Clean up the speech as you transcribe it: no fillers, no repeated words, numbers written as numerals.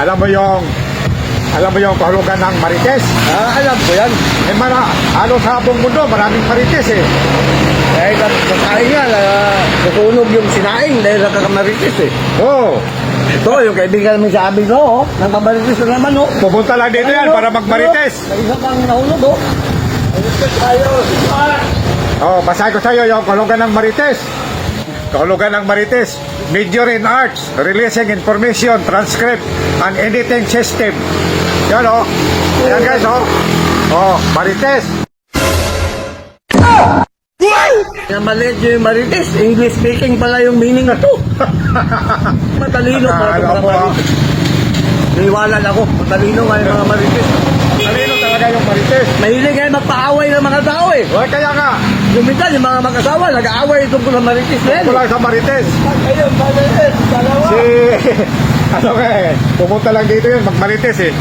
Alam mo yung kahulugan ng marites? Alam ko yan. Eh, halos sa buong mundo, maraming marites eh. Dahil kakain nga, susunog yung sinaing dahil nakakamaritis eh. Oo. Ito, yung kaibigan namin sabi no, nagmamaritis na naman no. Pupunta lang dito yan para magmarites. May isa pang nahulog oh. Marites tayo. Basahin ko sa iyo yung kahulugan ng marites. Kahulugan ng marites. Major in arts, releasing information, transcript, and editing system. Yan o. Yan guys o. Marites. Yung maliit yung marites, English speaking pala yung meaning na to. Matalino pala Alam mga mo, marites. Niwalan ako, matalino nga yung mga marites. Talino talaga yung marites. Mahilig ngayon magpaaway ng mga tao eh. Kaya nga, Yung minsan, yung mga mag-asawa, nag-aaway tungkol sa marites na yan. kulang sa marites. Ayun, marites, dalawa. Pumunta lang dito yun, magmarites eh.